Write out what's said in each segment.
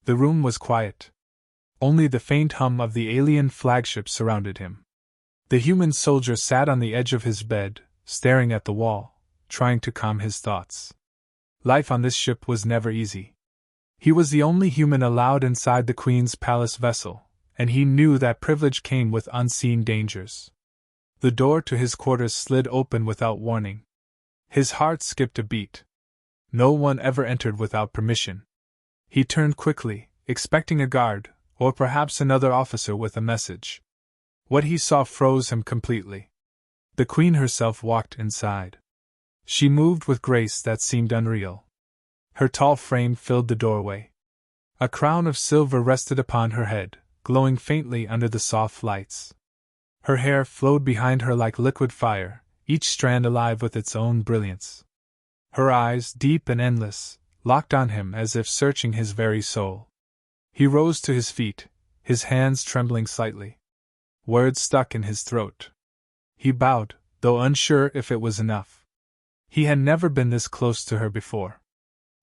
The room was quiet. Only the faint hum of the alien flagship surrounded him. The human soldier sat on the edge of his bed, staring at the wall, trying to calm his thoughts. Life on this ship was never easy. He was the only human allowed inside the Queen's palace vessel, and he knew that privilege came with unseen dangers. The door to his quarters slid open without warning. His heart skipped a beat. No one ever entered without permission. He turned quickly, expecting a guard, or perhaps another officer with a message. What he saw froze him completely. The Queen herself walked inside. She moved with grace that seemed unreal. Her tall frame filled the doorway. A crown of silver rested upon her head, glowing faintly under the soft lights. Her hair flowed behind her like liquid fire, each strand alive with its own brilliance. Her eyes, deep and endless, locked on him as if searching his very soul. He rose to his feet, his hands trembling slightly. Words stuck in his throat. He bowed, though unsure if it was enough. He had never been this close to her before.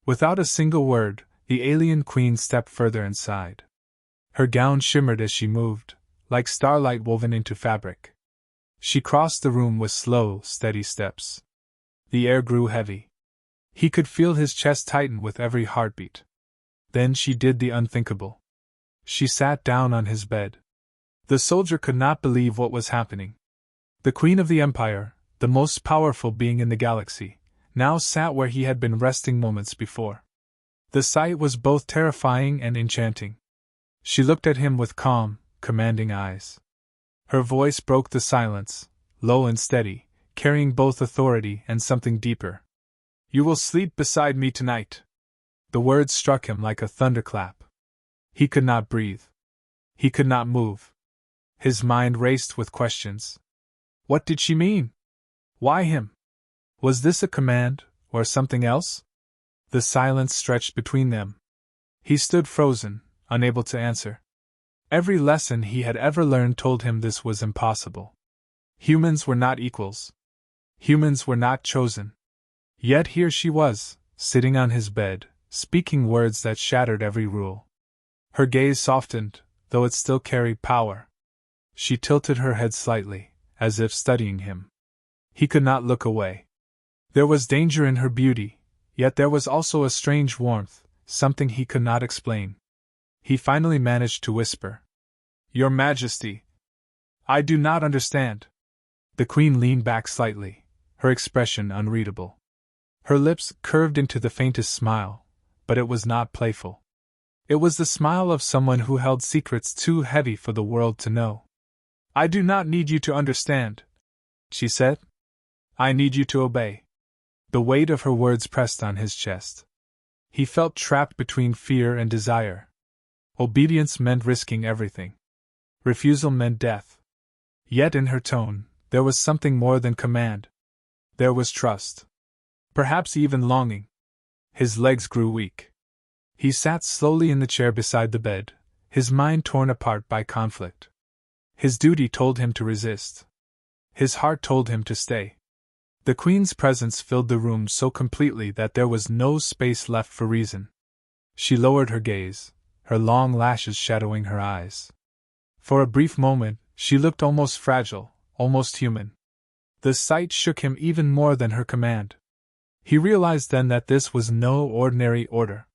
Without a single word, the alien queen stepped further inside. Her gown shimmered as she moved, like starlight woven into fabric. She crossed the room with slow, steady steps. The air grew heavy. He could feel his chest tighten with every heartbeat. Then she did the unthinkable. She sat down on his bed. The soldier could not believe what was happening. The Queen of the Empire, the most powerful being in the galaxy, now sat where he had been resting moments before. The sight was both terrifying and enchanting. She looked at him with calm, commanding eyes. Her voice broke the silence, low and steady, carrying both authority and something deeper. "You will sleep beside me tonight." The words struck him like a thunderclap. He could not breathe. He could not move. His mind raced with questions. What did she mean? Why him? Was this a command, or something else? The silence stretched between them. He stood frozen, unable to answer. Every lesson he had ever learned told him this was impossible. Humans were not equals. Humans were not chosen. Yet here she was, sitting on his bed, speaking words that shattered every rule. Her gaze softened, though it still carried power. She tilted her head slightly, as if studying him. He could not look away. There was danger in her beauty, yet there was also a strange warmth, something he could not explain. He finally managed to whisper, "Your Majesty, I do not understand." The Queen leaned back slightly, her expression unreadable. Her lips curved into the faintest smile, but it was not playful. It was the smile of someone who held secrets too heavy for the world to know. "I do not need you to understand," she said. "I need you to obey." The weight of her words pressed on his chest. He felt trapped between fear and desire. Obedience meant risking everything. Refusal meant death. Yet in her tone, there was something more than command. There was trust. Perhaps even longing. His legs grew weak. He sat slowly in the chair beside the bed, his mind torn apart by conflict. His duty told him to resist. His heart told him to stay. The Queen's presence filled the room so completely that there was no space left for reason. She lowered her gaze, her long lashes shadowing her eyes. For a brief moment, she looked almost fragile, almost human. The sight shook him even more than her command. He realized then that this was no ordinary order.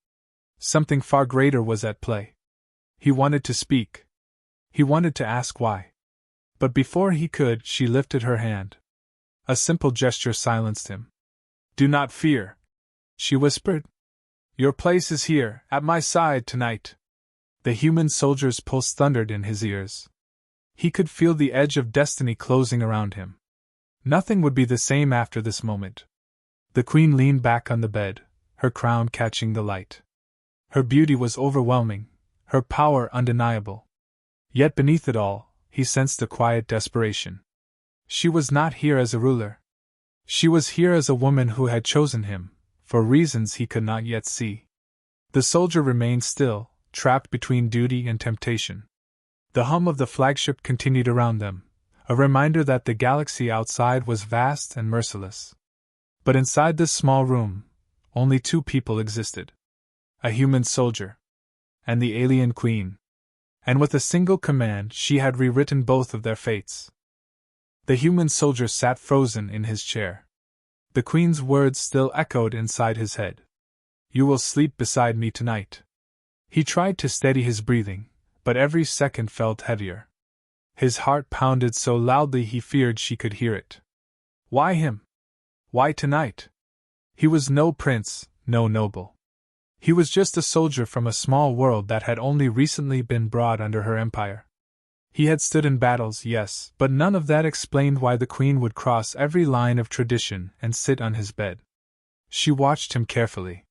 Something far greater was at play. He wanted to speak. He wanted to ask why. But before he could, she lifted her hand. A simple gesture silenced him. "Do not fear," she whispered. "Your place is here, at my side tonight." The human soldier's pulse thundered in his ears. He could feel the edge of destiny closing around him. Nothing would be the same after this moment. The Queen leaned back on the bed, her crown catching the light. Her beauty was overwhelming, her power undeniable. Yet beneath it all, he sensed a quiet desperation. She was not here as a ruler. She was here as a woman who had chosen him, for reasons he could not yet see. The soldier remained still, trapped between duty and temptation. The hum of the flagship continued around them, a reminder that the galaxy outside was vast and merciless. But inside this small room, only two people existed. A human soldier. and the alien queen. And with a single command she had rewritten both of their fates. The human soldier sat frozen in his chair. The queen's words still echoed inside his head. You will sleep beside me tonight. He tried to steady his breathing, but every second felt heavier. His heart pounded so loudly he feared she could hear it. Why him? Why tonight? He was no prince, no noble. He was just a soldier from a small world that had only recently been brought under her empire. He had stood in battles, yes, but none of that explained why the queen would cross every line of tradition and sit on his bed. She watched him carefully.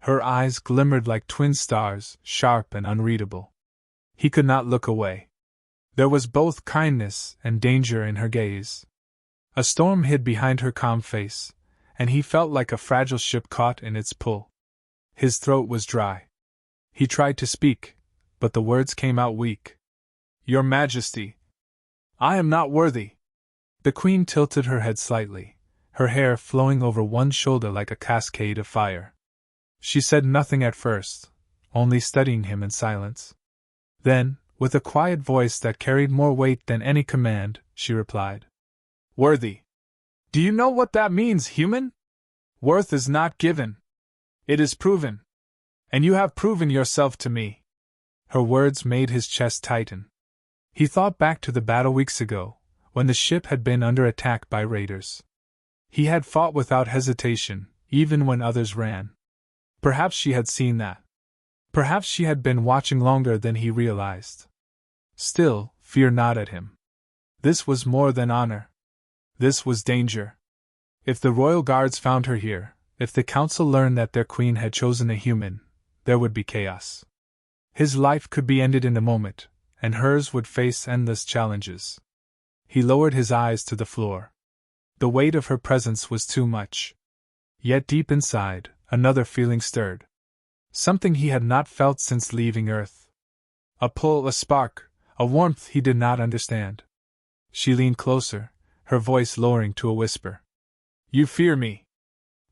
Her eyes glimmered like twin stars, sharp and unreadable. He could not look away. There was both kindness and danger in her gaze. A storm hid behind her calm face, and he felt like a fragile ship caught in its pull. His throat was dry. He tried to speak, but the words came out weak. Your Majesty, I am not worthy. The queen tilted her head slightly, her hair flowing over one shoulder like a cascade of fire. She said nothing at first, only studying him in silence. Then, with a quiet voice that carried more weight than any command, she replied. Worthy. Do you know what that means, human? Worth is not given. It is proven. And you have proven yourself to me. Her words made his chest tighten. He thought back to the battle weeks ago, when the ship had been under attack by raiders. He had fought without hesitation, even when others ran. Perhaps she had seen that. Perhaps she had been watching longer than he realized. Still, fear gnawed at him. This was more than honor. This was danger. If the royal guards found her here, if the council learned that their queen had chosen a human, there would be chaos. His life could be ended in a moment, and hers would face endless challenges. He lowered his eyes to the floor. The weight of her presence was too much. Yet deep inside, another feeling stirred. Something he had not felt since leaving Earth. A pull, a spark, a warmth he did not understand. She leaned closer, her voice lowering to a whisper. You fear me.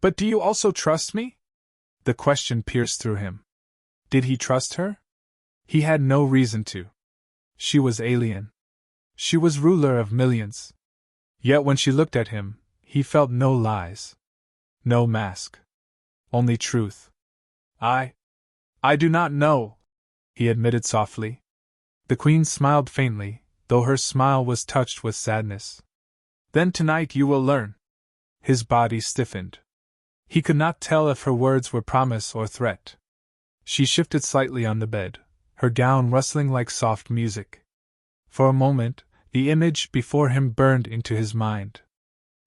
But do you also trust me? The question pierced through him. Did he trust her? He had no reason to. She was alien. She was ruler of millions. Yet when she looked at him, he felt no lies. No mask. Only truth. I do not know, he admitted softly. The queen smiled faintly, though her smile was touched with sadness. Then tonight you will learn. His body stiffened. He could not tell if her words were promise or threat. She shifted slightly on the bed, her gown rustling like soft music. For a moment, the image before him burned into his mind.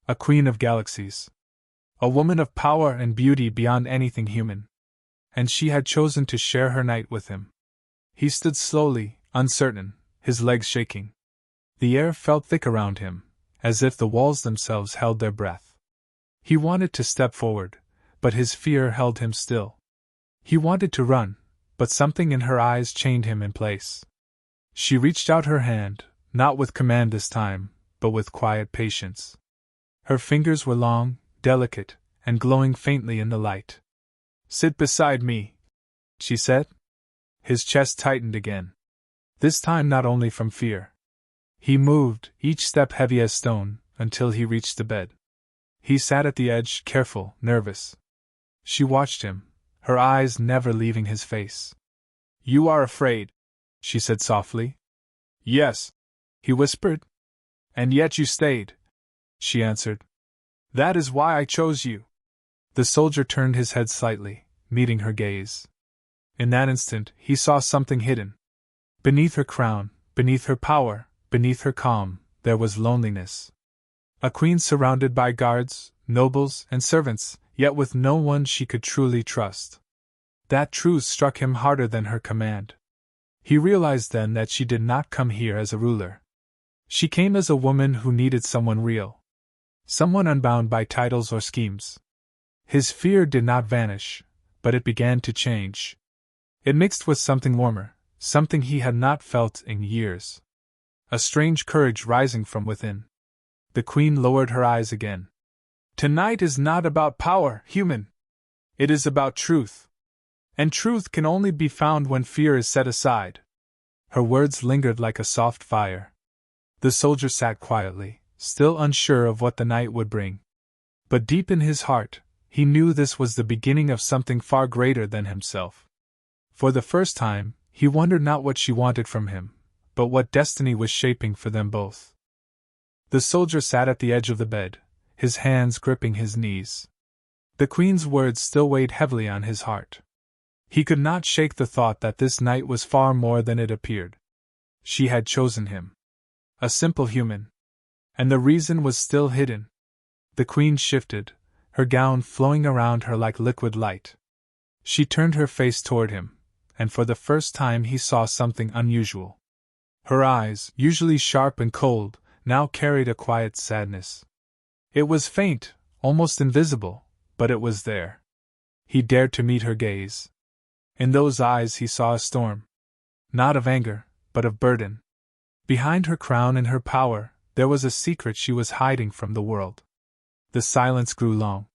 A queen of galaxies. A woman of power and beauty beyond anything human. And she had chosen to share her night with him. He stood slowly, uncertain, his legs shaking. The air felt thick around him, as if the walls themselves held their breath. He wanted to step forward, but his fear held him still. He wanted to run, but something in her eyes chained him in place. She reached out her hand, not with command this time, but with quiet patience. Her fingers were long, delicate, and glowing faintly in the light. Sit beside me, she said. His chest tightened again. This time not only from fear. He moved, each step heavy as stone, until he reached the bed. He sat at the edge, careful, nervous. She watched him, her eyes never leaving his face. You are afraid, she said softly. Yes, he whispered. And yet you stayed, she answered. That is why I chose you. The soldier turned his head slightly, meeting her gaze. In that instant, he saw something hidden. Beneath her crown, beneath her power, beneath her calm, there was loneliness. A queen surrounded by guards, nobles, and servants, yet with no one she could truly trust. That truth struck him harder than her command. He realized then that she did not come here as a ruler. She came as a woman who needed someone real. Someone unbound by titles or schemes. His fear did not vanish, but it began to change. It mixed with something warmer, something he had not felt in years. A strange courage rising from within. The queen lowered her eyes again. Tonight is not about power, human. It is about truth. And truth can only be found when fear is set aside. Her words lingered like a soft fire. The soldier sat quietly, still unsure of what the night would bring. But deep in his heart, he knew this was the beginning of something far greater than himself. For the first time, he wondered not what she wanted from him, but what destiny was shaping for them both. The soldier sat at the edge of the bed, his hands gripping his knees. The Queen's words still weighed heavily on his heart. He could not shake the thought that this night was far more than it appeared. She had chosen him. A simple human. And the reason was still hidden. The Queen shifted, her gown flowing around her like liquid light. She turned her face toward him, and for the first time he saw something unusual. Her eyes, usually sharp and cold, now carried a quiet sadness. It was faint, almost invisible, but it was there. He dared to meet her gaze. In those eyes he saw a storm. Not of anger, but of burden. Behind her crown and her power, there was a secret she was hiding from the world. The silence grew long.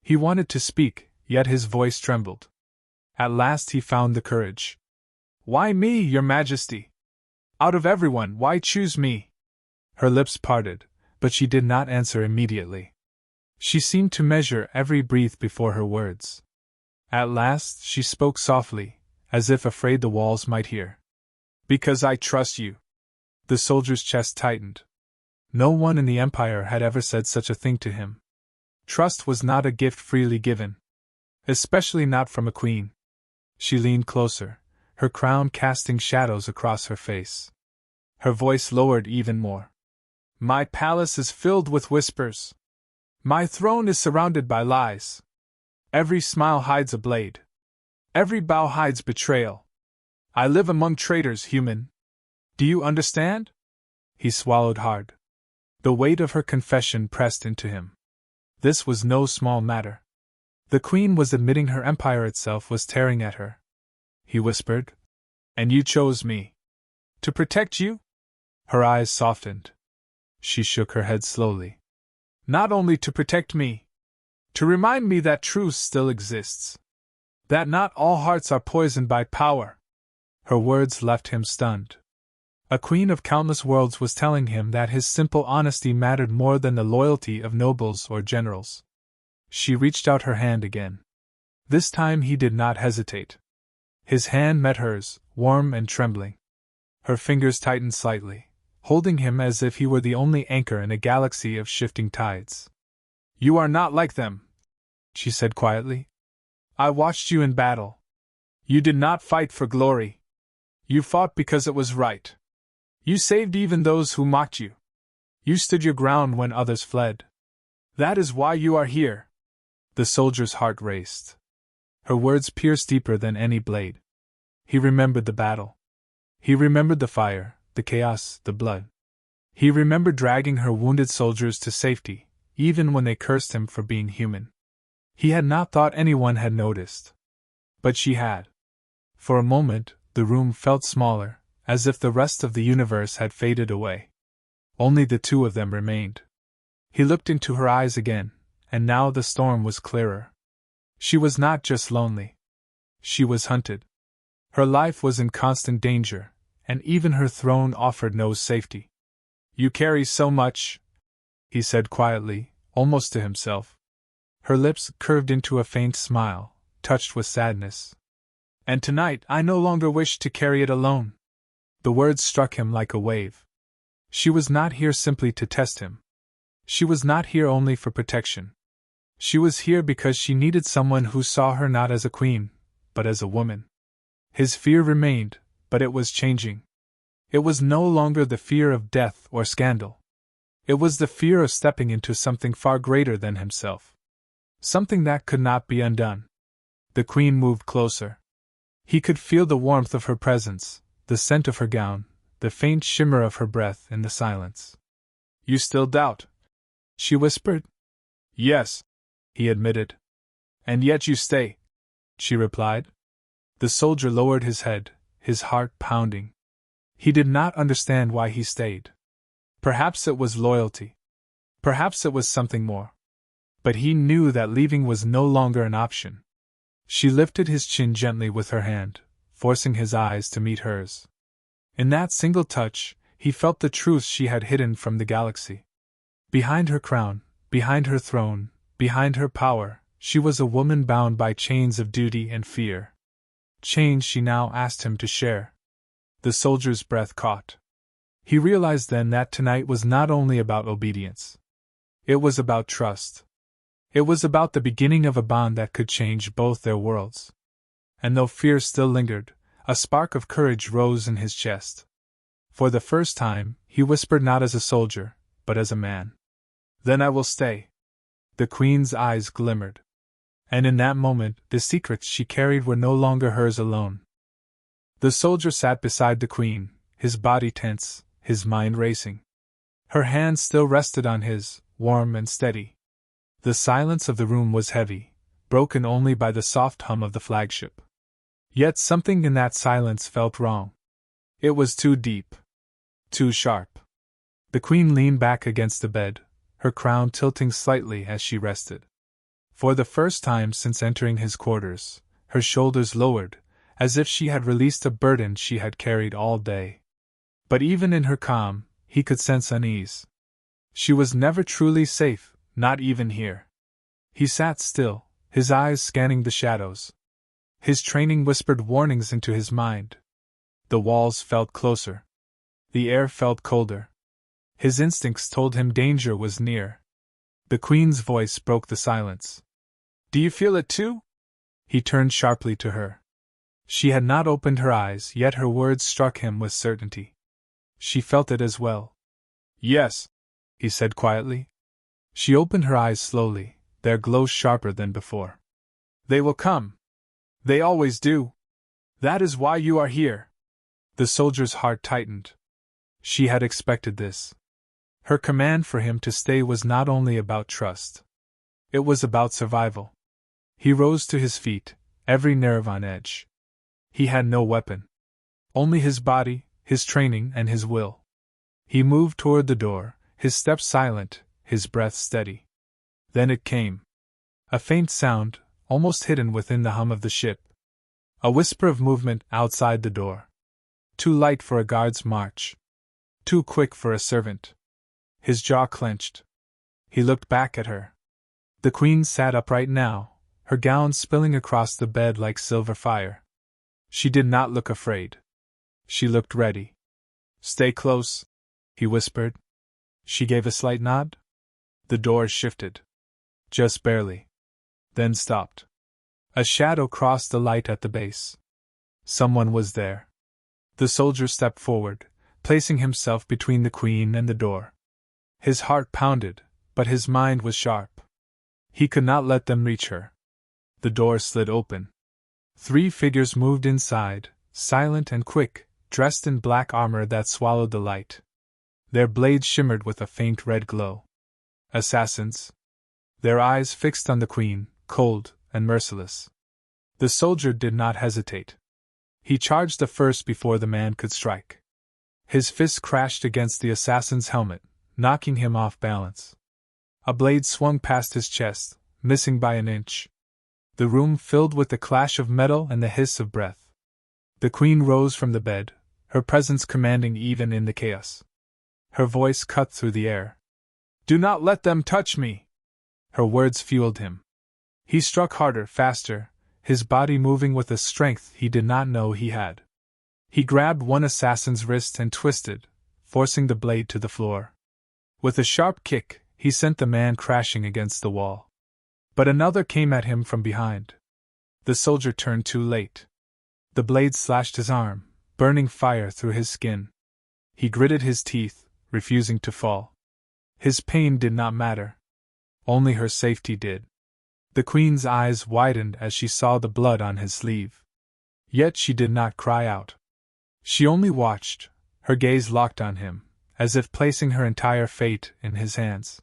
He wanted to speak, yet his voice trembled. At last he found the courage. "Why me, your Majesty? Out of everyone, why choose me?" Her lips parted, but she did not answer immediately. She seemed to measure every breath before her words. At last she spoke softly, as if afraid the walls might hear. "Because I trust you." The soldier's chest tightened. No one in the Empire had ever said such a thing to him. Trust was not a gift freely given. Especially not from a queen. She leaned closer, her crown casting shadows across her face. Her voice lowered even more. "My palace is filled with whispers. My throne is surrounded by lies. Every smile hides a blade. Every bow hides betrayal. I live among traitors, human. Do you understand?" He swallowed hard. The weight of her confession pressed into him. This was no small matter. The Queen was admitting her empire itself was tearing at her. He whispered, "And you chose me. To protect you?" Her eyes softened. She shook her head slowly. "Not only to protect me. To remind me that truth still exists. That not all hearts are poisoned by power." Her words left him stunned. A queen of countless worlds was telling him that his simple honesty mattered more than the loyalty of nobles or generals. She reached out her hand again. This time he did not hesitate. His hand met hers, warm and trembling. Her fingers tightened slightly, holding him as if he were the only anchor in a galaxy of shifting tides. "You are not like them," she said quietly. "I watched you in battle. You did not fight for glory. You fought because it was right. You saved even those who mocked you. You stood your ground when others fled. That is why you are here." The soldier's heart raced. Her words pierced deeper than any blade. He remembered the battle. He remembered the fire, the chaos, the blood. He remembered dragging her wounded soldiers to safety, even when they cursed him for being human. He had not thought anyone had noticed. But she had. For a moment, the room felt smaller, as if the rest of the universe had faded away. Only the two of them remained. He looked into her eyes again, and now the storm was clearer. She was not just lonely. She was hunted. Her life was in constant danger, and even her throne offered no safety. "You carry so much," he said quietly, almost to himself. Her lips curved into a faint smile, touched with sadness. "And tonight I no longer wish to carry it alone." The words struck him like a wave. She was not here simply to test him. She was not here only for protection. She was here because she needed someone who saw her not as a queen, but as a woman. His fear remained, but it was changing. It was no longer the fear of death or scandal. It was the fear of stepping into something far greater than himself. Something that could not be undone. The Queen moved closer. He could feel the warmth of her presence, the scent of her gown, the faint shimmer of her breath in the silence. "You still doubt?" she whispered. "Yes," he admitted. "And yet you stay," she replied. The soldier lowered his head, his heart pounding. He did not understand why he stayed. Perhaps it was loyalty. Perhaps it was something more. But he knew that leaving was no longer an option. She lifted his chin gently with her hand, forcing his eyes to meet hers. In that single touch, he felt the truth she had hidden from the galaxy. Behind her crown, behind her throne, behind her power, she was a woman bound by chains of duty and fear. Chains she now asked him to share. The soldier's breath caught. He realized then that tonight was not only about obedience. It was about trust. It was about the beginning of a bond that could change both their worlds. And though fear still lingered, a spark of courage rose in his chest. For the first time, he whispered not as a soldier, but as a man. "Then I will stay." The Queen's eyes glimmered. And in that moment, the secrets she carried were no longer hers alone. The soldier sat beside the Queen, his body tense, his mind racing. Her hand still rested on his, warm and steady. The silence of the room was heavy, broken only by the soft hum of the flagship. Yet something in that silence felt wrong. It was too deep. Too sharp. The Queen leaned back against the bed, her crown tilting slightly as she rested. For the first time since entering his quarters, her shoulders lowered, as if she had released a burden she had carried all day. But even in her calm, he could sense unease. She was never truly safe, not even here. He sat still, his eyes scanning the shadows. His training whispered warnings into his mind. The walls felt closer. The air felt colder. His instincts told him danger was near. The Queen's voice broke the silence. "Do you feel it too?" He turned sharply to her. She had not opened her eyes, yet her words struck him with certainty. She felt it as well. "Yes," he said quietly. She opened her eyes slowly, their glow sharper than before. "They will come. They always do. That is why you are here." The soldier's heart tightened. She had expected this. Her command for him to stay was not only about trust. It was about survival. He rose to his feet, every nerve on edge. He had no weapon. Only his body, his training, and his will. He moved toward the door, his steps silent, his breath steady. Then it came. A faint sound, almost hidden within the hum of the ship. A whisper of movement outside the door. Too light for a guard's march. Too quick for a servant. His jaw clenched. He looked back at her. The Queen sat upright now, her gown spilling across the bed like silver fire. She did not look afraid. She looked ready. "Stay close," he whispered. She gave a slight nod. The door shifted. Just barely. Then stopped. A shadow crossed the light at the base. Someone was there. The soldier stepped forward, placing himself between the Queen and the door. His heart pounded, but his mind was sharp. He could not let them reach her. The door slid open. 3 figures moved inside, silent and quick, dressed in black armor that swallowed the light. Their blades shimmered with a faint red glow. Assassins. Their eyes fixed on the Queen, cold and merciless. The soldier did not hesitate. He charged the first before the man could strike. His fist crashed against the assassin's helmet, knocking him off balance. A blade swung past his chest, missing by an inch. The room filled with the clash of metal and the hiss of breath. The Queen rose from the bed, her presence commanding even in the chaos. Her voice cut through the air. "Do not let them touch me!" Her words fueled him. He struck harder, faster, his body moving with a strength he did not know he had. He grabbed one assassin's wrist and twisted, forcing the blade to the floor. With a sharp kick, he sent the man crashing against the wall. But another came at him from behind. The soldier turned too late. The blade slashed his arm, burning fire through his skin. He gritted his teeth, refusing to fall. His pain did not matter. Only her safety did. The Queen's eyes widened as she saw the blood on his sleeve. Yet she did not cry out. She only watched, her gaze locked on him, as if placing her entire fate in his hands.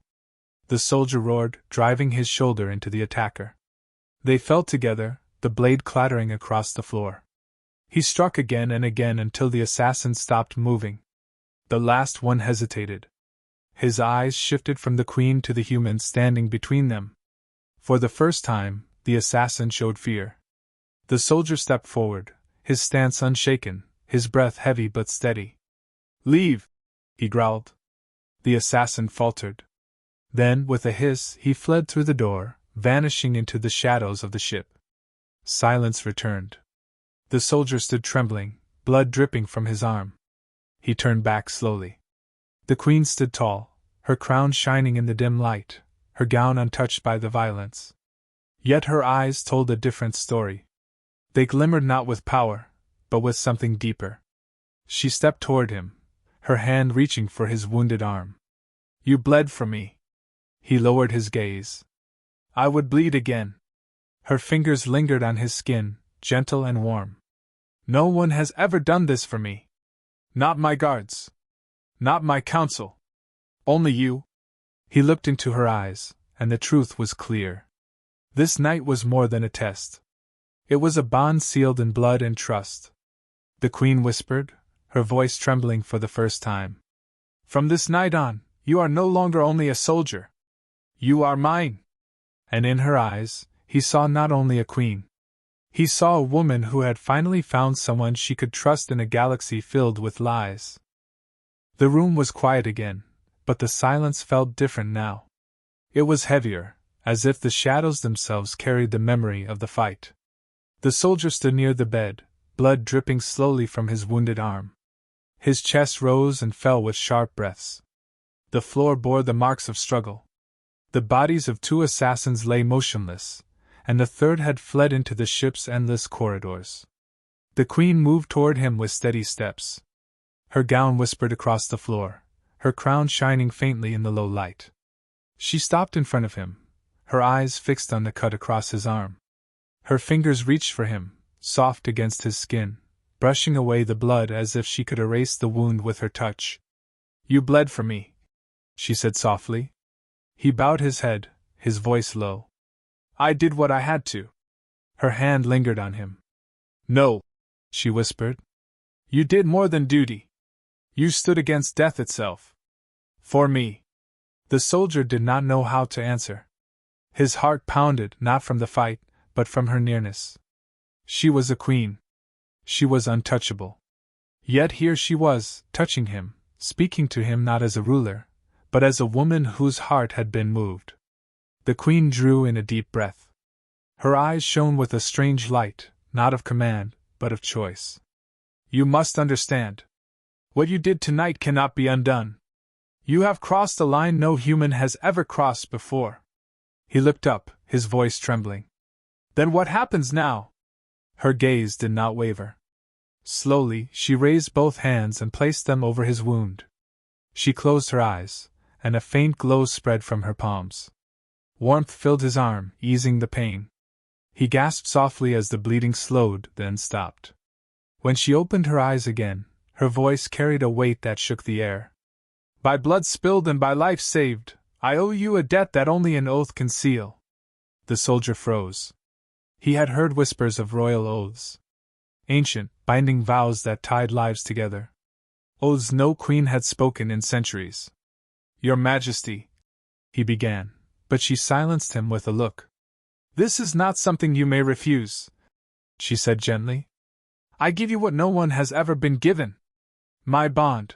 The soldier roared, driving his shoulder into the attacker. They fell together, the blade clattering across the floor. He struck again and again until the assassin stopped moving. The last one hesitated. His eyes shifted from the Queen to the human standing between them. For the first time, the assassin showed fear. The soldier stepped forward, his stance unshaken, his breath heavy but steady. "Leave!" he growled. The assassin faltered. Then, with a hiss, he fled through the door, vanishing into the shadows of the ship. Silence returned. The soldier stood trembling, blood dripping from his arm. He turned back slowly. The queen stood tall, her crown shining in the dim light, her gown untouched by the violence. Yet her eyes told a different story. They glimmered not with power, but with something deeper. She stepped toward him, her hand reaching for his wounded arm. "You bled for me." He lowered his gaze. "I would bleed again." Her fingers lingered on his skin, gentle and warm. "No one has ever done this for me. Not my guards. Not my council. Only you." He looked into her eyes, and the truth was clear. This night was more than a test. It was a bond sealed in blood and trust. The queen whispered, her voice trembling for the first time. "From this night on, you are no longer only a soldier. You are mine." And in her eyes, he saw not only a queen. He saw a woman who had finally found someone she could trust in a galaxy filled with lies. The room was quiet again, but the silence felt different now. It was heavier, as if the shadows themselves carried the memory of the fight. The soldier stood near the bed, blood dripping slowly from his wounded arm. His chest rose and fell with sharp breaths. The floor bore the marks of struggle. The bodies of 2 assassins lay motionless, and the third had fled into the ship's endless corridors. The queen moved toward him with steady steps. Her gown whispered across the floor, her crown shining faintly in the low light. She stopped in front of him, her eyes fixed on the cut across his arm. Her fingers reached for him, soft against his skin, brushing away the blood as if she could erase the wound with her touch. "You bled for me," she said softly. He bowed his head, his voice low. "I did what I had to." Her hand lingered on him. "No," she whispered. "You did more than duty. You stood against death itself. For me." The soldier did not know how to answer. His heart pounded not from the fight, but from her nearness. She was a queen. She was untouchable. Yet here she was, touching him, speaking to him not as a ruler, but as a woman whose heart had been moved. The queen drew in a deep breath. Her eyes shone with a strange light, not of command, but of choice. "You must understand. What you did tonight cannot be undone. You have crossed a line no human has ever crossed before." He looked up, his voice trembling. "Then what happens now?" Her gaze did not waver. Slowly, she raised both hands and placed them over his wound. She closed her eyes, and a faint glow spread from her palms. Warmth filled his arm, easing the pain. He gasped softly as the bleeding slowed, then stopped. When she opened her eyes again, her voice carried a weight that shook the air. "By blood spilled and by life saved, I owe you a debt that only an oath can seal." The soldier froze. He had heard whispers of royal oaths. Ancient, binding vows that tied lives together. Oaths no queen had spoken in centuries. "Your Majesty," he began, but she silenced him with a look. "This is not something you may refuse," she said gently. "I give you what no one has ever been given. My bond.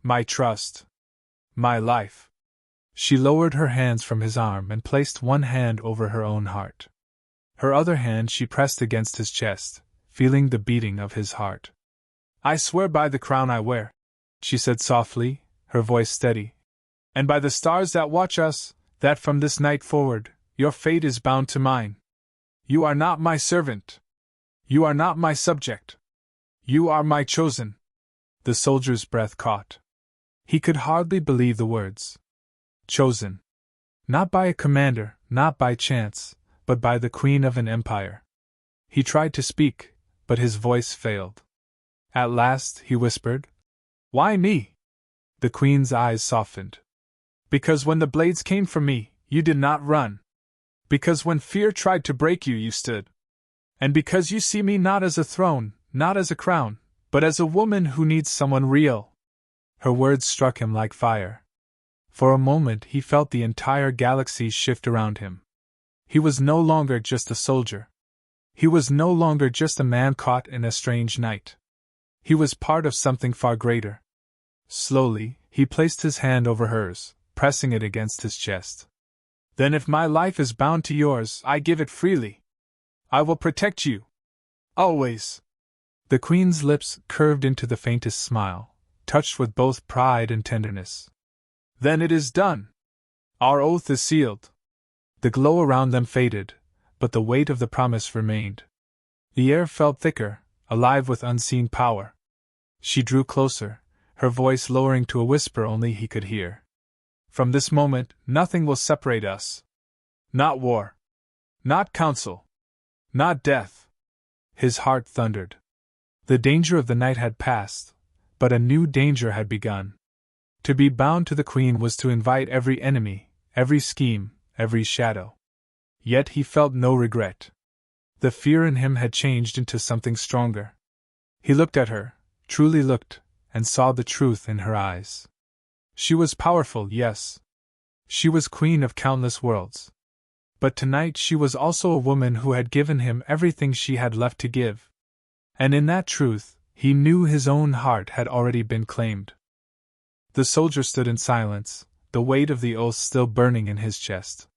My trust. My life." She lowered her hands from his arm and placed one hand over her own heart. Her other hand she pressed against his chest, feeling the beating of his heart. "I swear by the crown I wear," she said softly, her voice steady, "and by the stars that watch us, that from this night forward, your fate is bound to mine. You are not my servant. You are not my subject. You are my chosen." The soldier's breath caught. He could hardly believe the words. Chosen. Not by a commander, not by chance, but by the queen of an empire. He tried to speak, but his voice failed. At last, he whispered, "Why me?" The queen's eyes softened. "Because when the blades came for me, you did not run. Because when fear tried to break you, you stood. And because you see me not as a throne, not as a crown, but as a woman who needs someone real." Her words struck him like fire. For a moment he felt the entire galaxy shift around him. He was no longer just a soldier. He was no longer just a man caught in a strange night. He was part of something far greater. Slowly, he placed his hand over hers, pressing it against his chest. Then if my life is bound to yours, I give it freely. I will protect you. Always. The Queen's lips curved into the faintest smile, touched with both pride and tenderness. Then it is done. Our oath is sealed. The glow around them faded, but the weight of the promise remained. The air felt thicker, alive with unseen power. She drew closer, her voice lowering to a whisper only he could hear. From this moment, nothing will separate us. Not war. Not council. Not death. His heart thundered. The danger of the night had passed, but a new danger had begun. To be bound to the Queen was to invite every enemy, every scheme, every shadow. Yet he felt no regret. The fear in him had changed into something stronger. He looked at her, truly looked, and saw the truth in her eyes. She was powerful, yes. She was queen of countless worlds. But tonight she was also a woman who had given him everything she had left to give. And in that truth, he knew his own heart had already been claimed. The soldier stood in silence, the weight of the oath still burning in his chest.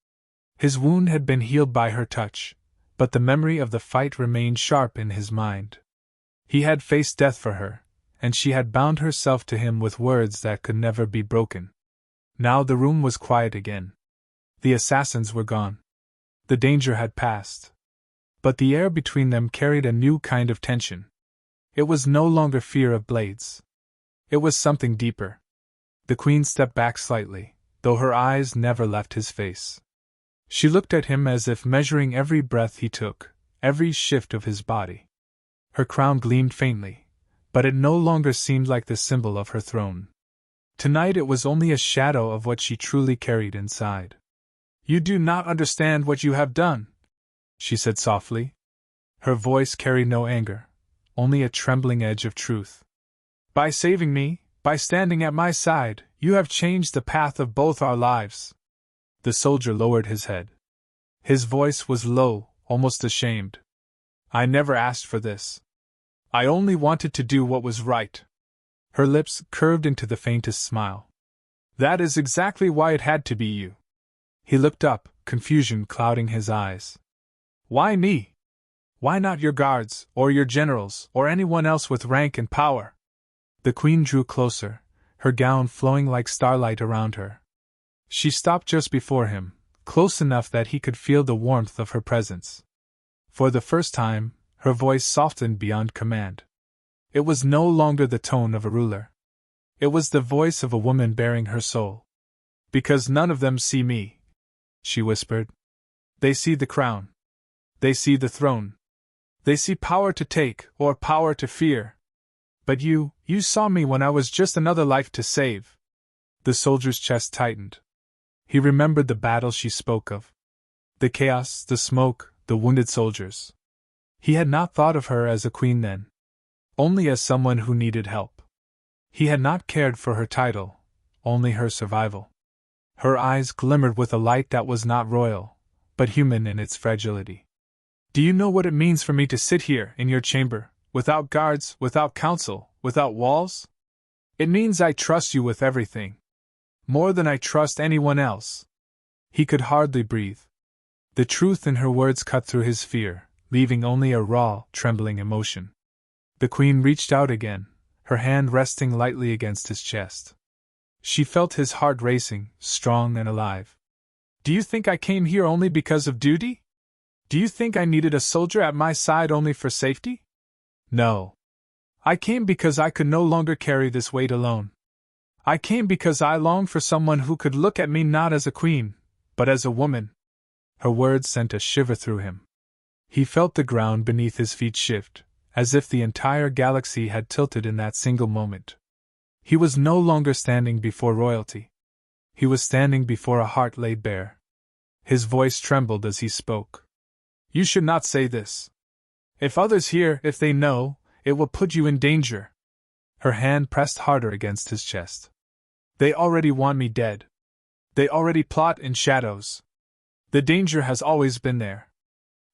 His wound had been healed by her touch, but the memory of the fight remained sharp in his mind. He had faced death for her, and she had bound herself to him with words that could never be broken. Now the room was quiet again. The assassins were gone. The danger had passed. But the air between them carried a new kind of tension. It was no longer fear of blades. It was something deeper. The Queen stepped back slightly, though her eyes never left his face. She looked at him as if measuring every breath he took, every shift of his body. Her crown gleamed faintly, but it no longer seemed like the symbol of her throne. Tonight it was only a shadow of what she truly carried inside. "You do not understand what you have done," she said softly. Her voice carried no anger, only a trembling edge of truth. "By saving me, by standing at my side, you have changed the path of both our lives." The soldier lowered his head. His voice was low, almost ashamed. "I never asked for this. I only wanted to do what was right." Her lips curved into the faintest smile. "That is exactly why it had to be you." He looked up, confusion clouding his eyes. "Why me? Why not your guards, or your generals, or anyone else with rank and power?" The Queen drew closer, her gown flowing like starlight around her. She stopped just before him, close enough that he could feel the warmth of her presence. For the first time, her voice softened beyond command. It was no longer the tone of a ruler. It was the voice of a woman bearing her soul. "Because none of them see me," she whispered. "They see the crown. They see the throne. They see power to take, or power to fear. But you saw me when I was just another life to save." The soldier's chest tightened. He remembered the battle she spoke of. The chaos, the smoke, the wounded soldiers. He had not thought of her as a queen then. Only as someone who needed help. He had not cared for her title, only her survival. Her eyes glimmered with a light that was not royal, but human in its fragility. "Do you know what it means for me to sit here, in your chamber, without guards, without council, without walls? It means I trust you with everything. More than I trust anyone else." He could hardly breathe. The truth in her words cut through his fear, leaving only a raw, trembling emotion. The Queen reached out again, her hand resting lightly against his chest. She felt his heart racing, strong and alive. "Do you think I came here only because of duty? Do you think I needed a soldier at my side only for safety? No. I came because I could no longer carry this weight alone. I came because I longed for someone who could look at me not as a queen, but as a woman." Her words sent a shiver through him. He felt the ground beneath his feet shift, as if the entire galaxy had tilted in that single moment. He was no longer standing before royalty. He was standing before a heart laid bare. His voice trembled as he spoke. "You should not say this. If others hear, if they know, it will put you in danger." Her hand pressed harder against his chest. "They already want me dead. They already plot in shadows. The danger has always been there.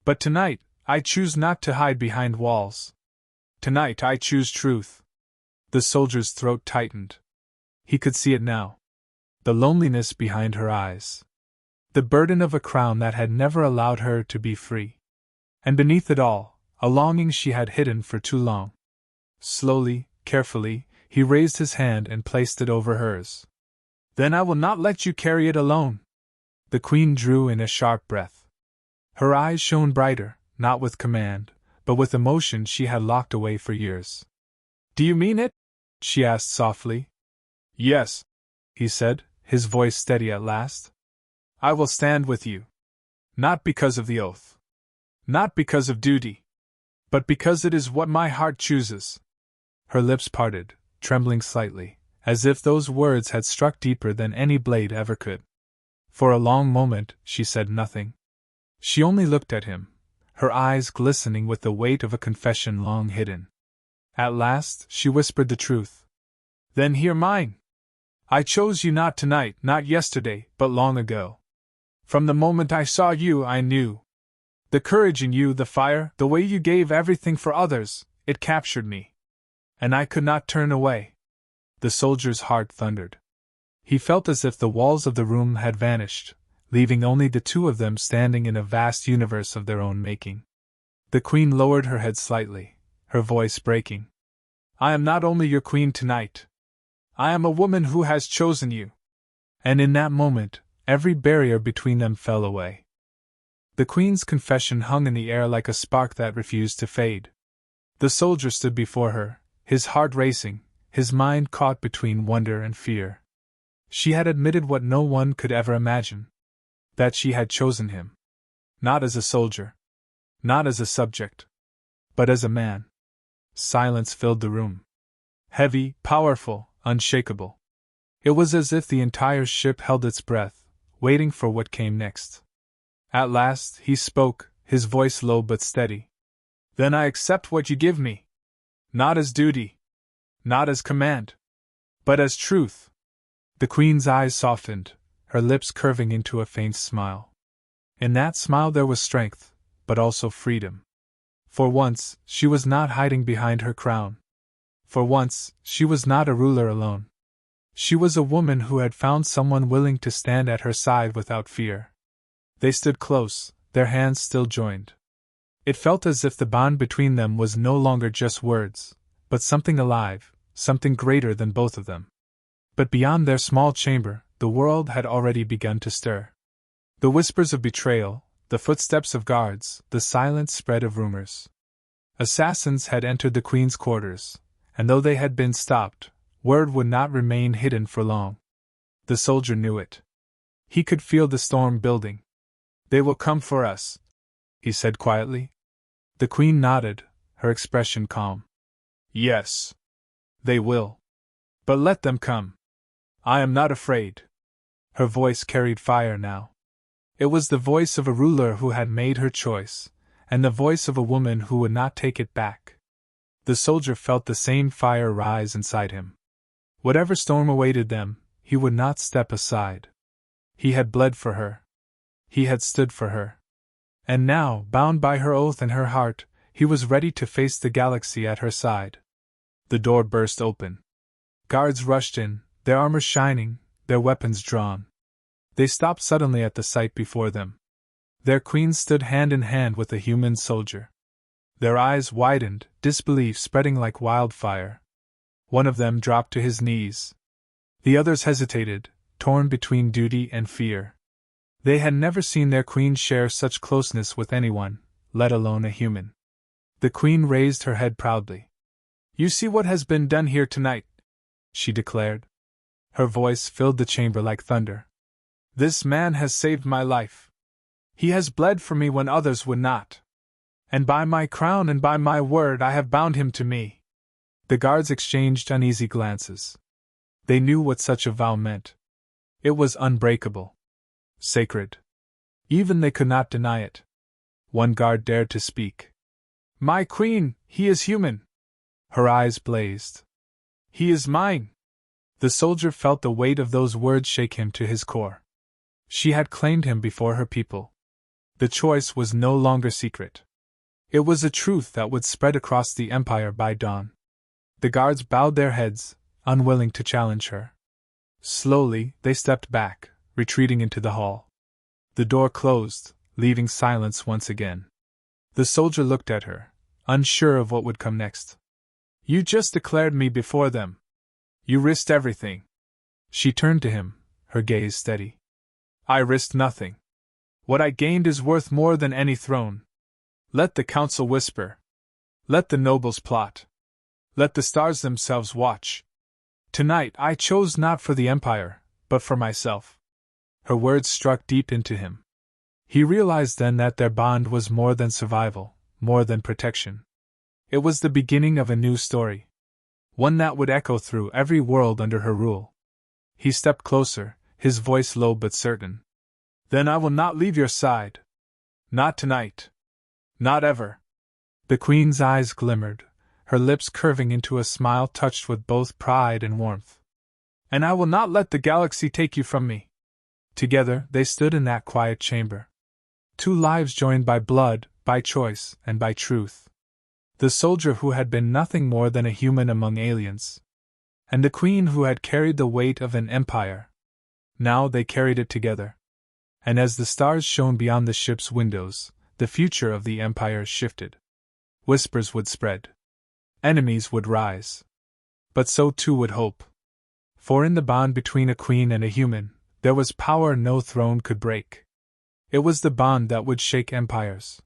But tonight, I choose not to hide behind walls. Tonight I choose truth. The soldier's throat tightened. He could see it now. The loneliness behind her eyes. The burden of a crown that had never allowed her to be free. And beneath it all, a longing she had hidden for too long. Slowly, carefully, he raised his hand and placed it over hers. Then I will not let you carry it alone. The queen drew in a sharp breath. Her eyes shone brighter, not with command, but with emotion she had locked away for years. Do you mean it? She asked softly. Yes, he said, his voice steady at last. I will stand with you. Not because of the oath. Not because of duty. But because it is what my heart chooses. Her lips parted, trembling slightly, as if those words had struck deeper than any blade ever could. For a long moment she said nothing. She only looked at him, her eyes glistening with the weight of a confession long hidden. At last she whispered the truth. Then hear mine. I chose you not tonight, not yesterday, but long ago. From the moment I saw you, I knew. The courage in you, the fire, the way you gave everything for others, it captured me. And I could not turn away. The soldier's heart thundered. He felt as if the walls of the room had vanished, leaving only the two of them standing in a vast universe of their own making. The queen lowered her head slightly, her voice breaking. I am not only your queen tonight. I am a woman who has chosen you. And in that moment, every barrier between them fell away. The queen's confession hung in the air like a spark that refused to fade. The soldier stood before her, his heart racing, his mind caught between wonder and fear. She had admitted what no one could ever imagine. That she had chosen him. Not as a soldier. Not as a subject. But as a man. Silence filled the room. Heavy, powerful, unshakable. It was as if the entire ship held its breath, waiting for what came next. At last, he spoke, his voice low but steady. Then I accept what you give me. Not as duty. Not as command. But as truth. The queen's eyes softened, her lips curving into a faint smile. In that smile there was strength, but also freedom. For once, she was not hiding behind her crown. For once, she was not a ruler alone. She was a woman who had found someone willing to stand at her side without fear. They stood close, their hands still joined. It felt as if the bond between them was no longer just words, but something alive, something greater than both of them. But beyond their small chamber, the world had already begun to stir. The whispers of betrayal, the footsteps of guards, the silent spread of rumors. Assassins had entered the queen's quarters, and though they had been stopped, word would not remain hidden for long. The soldier knew it. He could feel the storm building. They will come for us, he said quietly. The queen nodded, her expression calm. Yes. They will. But let them come. I am not afraid. Her voice carried fire now. It was the voice of a ruler who had made her choice, and the voice of a woman who would not take it back. The soldier felt the same fire rise inside him. Whatever storm awaited them, he would not step aside. He had bled for her. He had stood for her. And now, bound by her oath and her heart, he was ready to face the galaxy at her side. The door burst open. Guards rushed in, their armor shining, their weapons drawn. They stopped suddenly at the sight before them. Their queen stood hand in hand with a human soldier. Their eyes widened, disbelief spreading like wildfire. One of them dropped to his knees. The others hesitated, torn between duty and fear. They had never seen their queen share such closeness with anyone, let alone a human. The queen raised her head proudly. You see what has been done here tonight, she declared. Her voice filled the chamber like thunder. This man has saved my life. He has bled for me when others would not. And by my crown and by my word I have bound him to me. The guards exchanged uneasy glances. They knew what such a vow meant. It was unbreakable. Sacred. Even they could not deny it. One guard dared to speak. My queen, he is human. Her eyes blazed. He is mine. The soldier felt the weight of those words shake him to his core. She had claimed him before her people. The choice was no longer secret. It was a truth that would spread across the empire by dawn. The guards bowed their heads, unwilling to challenge her. Slowly, they stepped back, retreating into the hall. The door closed, leaving silence once again. The soldier looked at her, unsure of what would come next. You just declared me before them. You risked everything. She turned to him, her gaze steady. I risked nothing. What I gained is worth more than any throne. Let the council whisper. Let the nobles plot. Let the stars themselves watch. Tonight I chose not for the empire, but for myself. Her words struck deep into him. He realized then that their bond was more than survival, more than protection. It was the beginning of a new story. One that would echo through every world under her rule. He stepped closer, his voice low but certain. Then I will not leave your side. Not tonight. Not ever. The queen's eyes glimmered, her lips curving into a smile touched with both pride and warmth. And I will not let the galaxy take you from me. Together they stood in that quiet chamber. Two lives joined by blood, by choice, and by truth. The soldier who had been nothing more than a human among aliens. And the queen who had carried the weight of an empire. Now they carried it together. And as the stars shone beyond the ship's windows, the future of the empire shifted. Whispers would spread. Enemies would rise. But so too would hope. For in the bond between a queen and a human, there was power no throne could break. It was the bond that would shake empires.